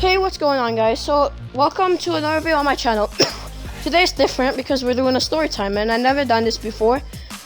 Hey, what's going on, guys? So, welcome to another video on my channel. Today's different because we're doing a story time, and I've never done this before.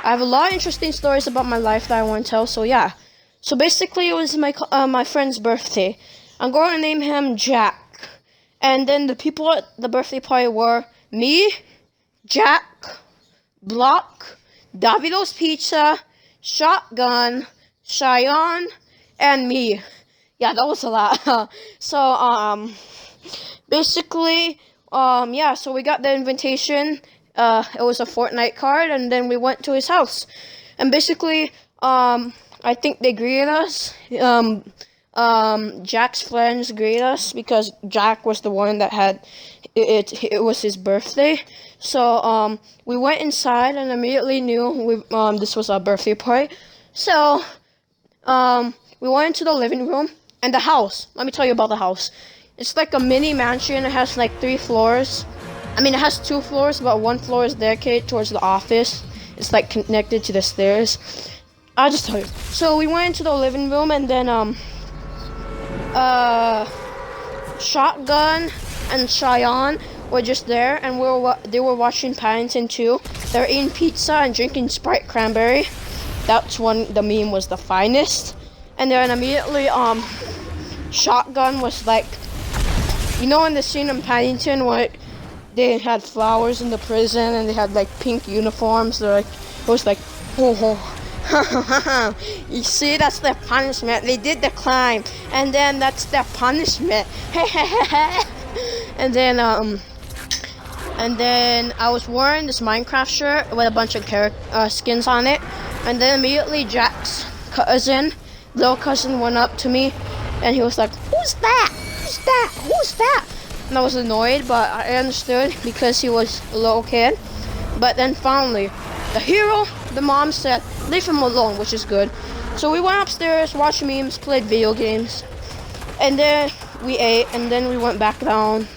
I have a lot of interesting stories about my life that I want to tell, so yeah. So basically, it was my friend's birthday. I'm going to name him Jack. And then the people at the birthday party were me, Jack, Block, Davido's Pizza, Shotgun, Cheyenne, and me. Yeah, that was a lot. So, basically, yeah, so we got the invitation. It was a Fortnite card, and then we went to his house. And basically, I think they greeted us. Jack's friends greeted us because Jack was the one that had it was his birthday. So, we went inside and immediately knew this was our birthday party. So, we went into the living room. And the house, let me tell you about the house. It's like a mini mansion. It has like 3 floors. I mean, it has 2 floors, but 1 floor is dedicated towards the office. It's like connected to the stairs. I'll just tell you. So we went into the living room, and then Shotgun and Cheyenne were just there, and they were watching Paddington 2. They were eating pizza and drinking Sprite cranberry. That's when the meme was the finest. And then immediately, Shotgun was like, you know, in the scene in Paddington where they had flowers in the prison and they had like pink uniforms. They're like, it was like, oh, you see, that's their punishment. They did the crime, and then that's their punishment. and then I was wearing this Minecraft shirt with a bunch of skins on it, and then immediately Jack's little cousin went up to me, and he was like, "Who's that? Who's that? Who's that?" And I was annoyed, but I understood because he was a little kid. But then finally, the hero, the mom said, "Leave him alone," which is good. So we went upstairs, watched memes, played video games, and then we ate, and then we went back down,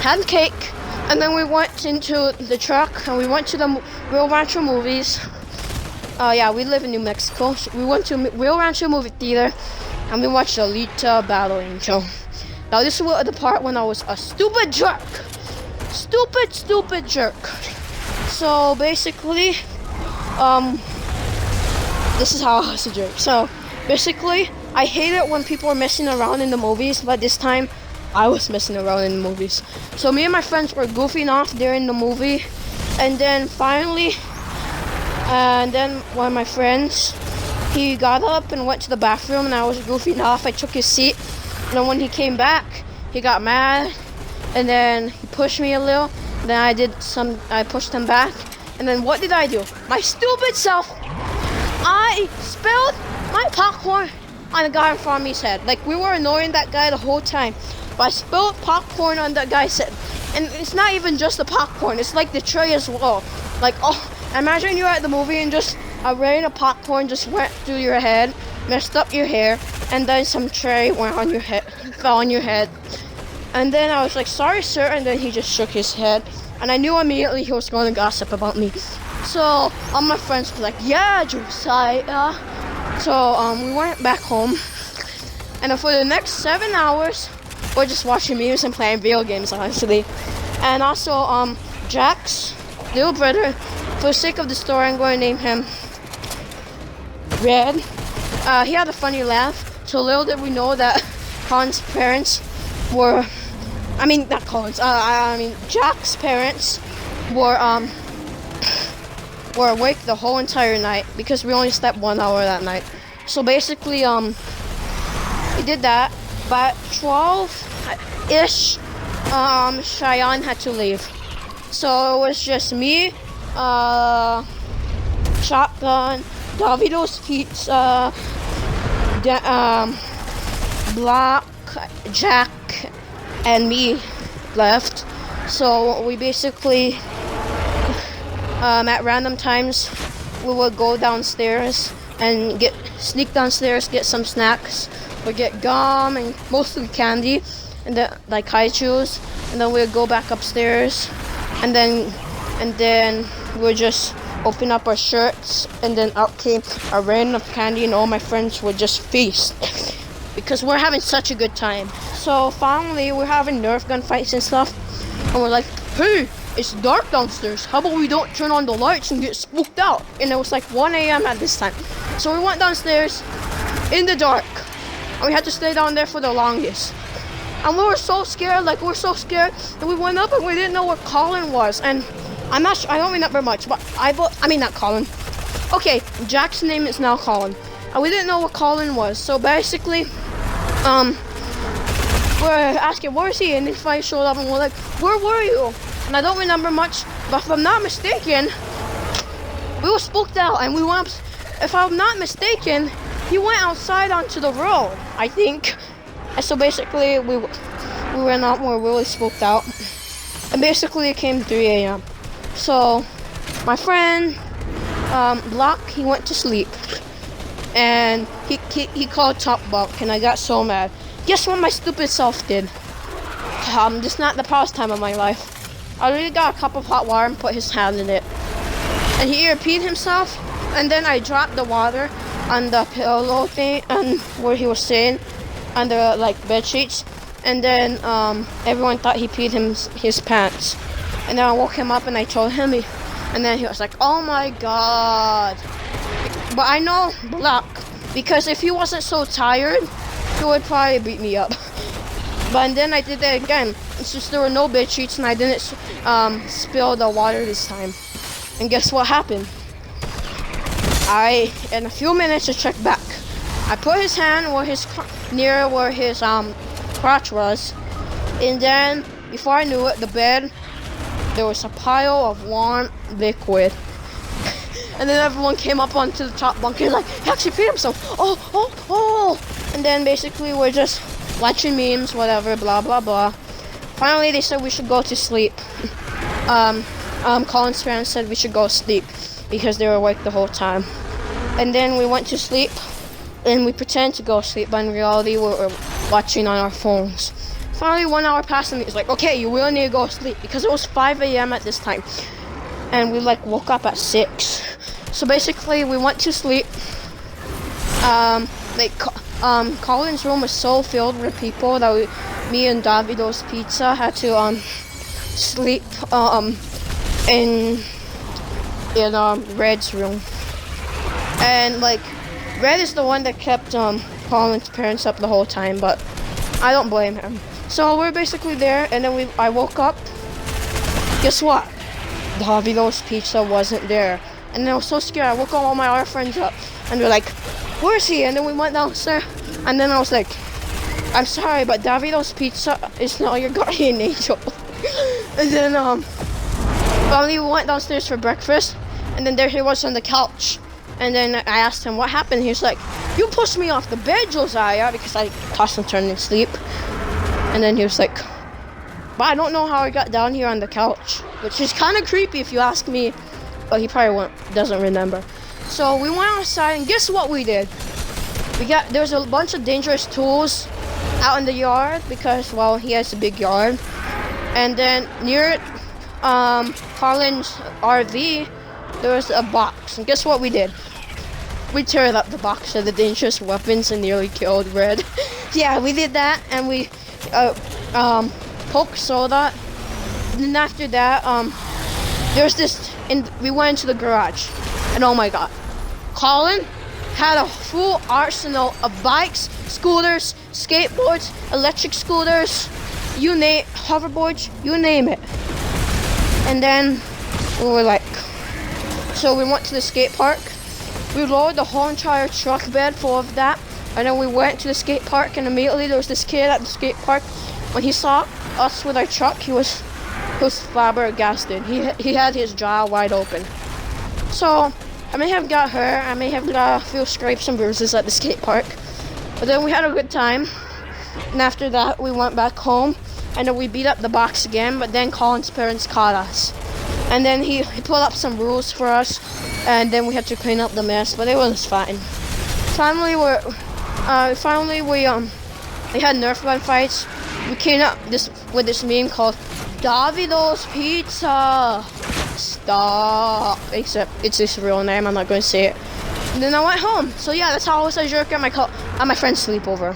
had cake, and then we went into the truck, and we went to the Rio Rancho movies. Yeah, we live in New Mexico. So we went to Rio Rancho movie theater, and we watched Alita Battle Angel. Now this was the part when I was a stupid jerk. Stupid jerk. So basically, this is how I was a jerk. So basically, I hate it when people are messing around in the movies, but this time, I was messing around in the movies. So me and my friends were goofing off during the movie, and then finally, and then one of my friends, he got up and went to the bathroom, and I was goofing off. I took his seat, and then when he came back, he got mad, and then he pushed me a little. Then I pushed him back, and then what did I do? My stupid self, I spilled my popcorn on the guy in front of me's head. Like, we were annoying that guy the whole time, but I spilled popcorn on that guy's head. And it's not even just the popcorn, it's like the tray as well. Like, oh, imagine you're at the movie and just a rain of popcorn just went through your head, messed up your hair, and then some tray went on your head, fell on your head. And then I was like, "Sorry, sir," and then he just shook his head. And I knew immediately he was going to gossip about me. So all my friends were like, "Yeah, Josiah." So we went back home, and for the next 7 hours, we're just watching memes and playing video games, honestly. And also, Jack's little brother, for the sake of the story, I'm going to name him Red. He had a funny laugh. So little did we know that Colin's parents were, not Colin's, Jack's parents were awake the whole entire night because we only slept 1 hour that night. So basically, we did that. But 12-ish, Cheyenne had to leave. So it was just me, Shotgun, Davido's Pizza, Block, Jack, and me left. So we basically, at random times, we would go downstairs and sneak downstairs, get some snacks, or get gum and mostly candy, and then like high chews, and then we'd go back upstairs, and then we'd just open up our shirts, and then out came a rain of candy, and all my friends would just feast. because we're having such a good time. So finally, we're having Nerf gun fights and stuff, and we're like, hey, it's dark downstairs. How about we don't turn on the lights and get spooked out? And it was like 1 a.m. at this time. So we went downstairs in the dark, and we had to stay down there for the longest. And we were so scared, that we went up and we didn't know what Colin was. And I'm not sure, I don't remember much, but I mean not Colin. Okay, Jack's name is now Colin. And we didn't know what Colin was. So basically, we're asking, where is he? And if I showed up and we're like, where were you? And I don't remember much, but if I'm not mistaken, we were spooked out and we went up, if I'm not mistaken, he went outside onto the road, I think. And so basically, we went out and we were really spooked out. And basically, it came 3 a.m. So, my friend, Block, he went to sleep. And he called Top Bunk, and I got so mad. Guess what my stupid self did? This is not the proudest time of my life. I really got a cup of hot water and put his hand in it. And he repeated himself, and then I dropped the water on the pillow thing, and where he was sitting, on the bed sheets. And then everyone thought he peed his pants. And then I woke him up and I told him, and then he was like, oh my god. But I know Block, because if he wasn't so tired, he would probably beat me up. But then I did that again. It's just there were no bed sheets and I didn't spill the water this time. And guess what happened? In a few minutes, I checked back. I put his hand near where his crotch was, and then before I knew it, the bed, there was a pile of warm liquid. And then everyone came up onto the top bunk and like, he actually peed himself. Oh. And then basically we're just watching memes, whatever, blah, blah, blah. Finally, they said we should go to sleep. Colin's parents said we should go sleep because they were awake the whole time. And then we went to sleep and we pretended to go sleep, but in reality, we were watching on our phones. Finally, 1 hour passed and he was like, okay, you really need to go sleep because it was 5 a.m. at this time. And we woke up at 6. So basically, we went to sleep. Colin's room was so filled with people that me and Davido's Pizza had to sleep in Red's room. And Red is the one that kept Colin's parents up the whole time, but I don't blame him. So we're basically there, and then I woke up. Guess what? Davido's Pizza wasn't there. And I was so scared. I woke all my other friends up, and they're like, where's he? And then we went downstairs, and then I was like, I'm sorry, but Davido's Pizza is not your guardian angel. And then finally we went downstairs for breakfast, and then there he was on the couch. And then I asked him what happened. He was like, you pushed me off the bed, Josiah, because I tossed and turned in sleep. And then he was like, but I don't know how I got down here on the couch, which is kind of creepy if you ask me, but he probably doesn't remember. So we went outside, and guess what we did? There's a bunch of dangerous tools out in the yard because, well, he has a big yard. And then near Colin's RV, there was a box. And guess what we did? We tore up the box of the dangerous weapons and nearly killed Red. Yeah, we did that, and we Coke soda. And then after that, there's this, and we went into the garage, and oh my god, Colin had a full arsenal of bikes, scooters, skateboards, electric scooters, hoverboards, you name it. And then we were like, so we went to the skate park. We loaded the whole entire truck bed full of that, and then we went to the skate park, and immediately there was this kid at the skate park. When he saw us with our truck, he was flabbergasted. He had his jaw wide open. So I may have got hurt. I may have got a few scrapes and bruises at the skate park. But then we had a good time. And after that, we went back home, and then we beat up the box again. But then Colin's parents caught us. And then he pulled up some rules for us, and then we had to clean up the mess, but it was fine. Finally, we had Nerf gun fights. We came up with this meme called Davido's Pizza. Stop. Except it's his real name. I'm not going to say it. And then I went home. So yeah, that's how I was a jerk at my friend's sleepover.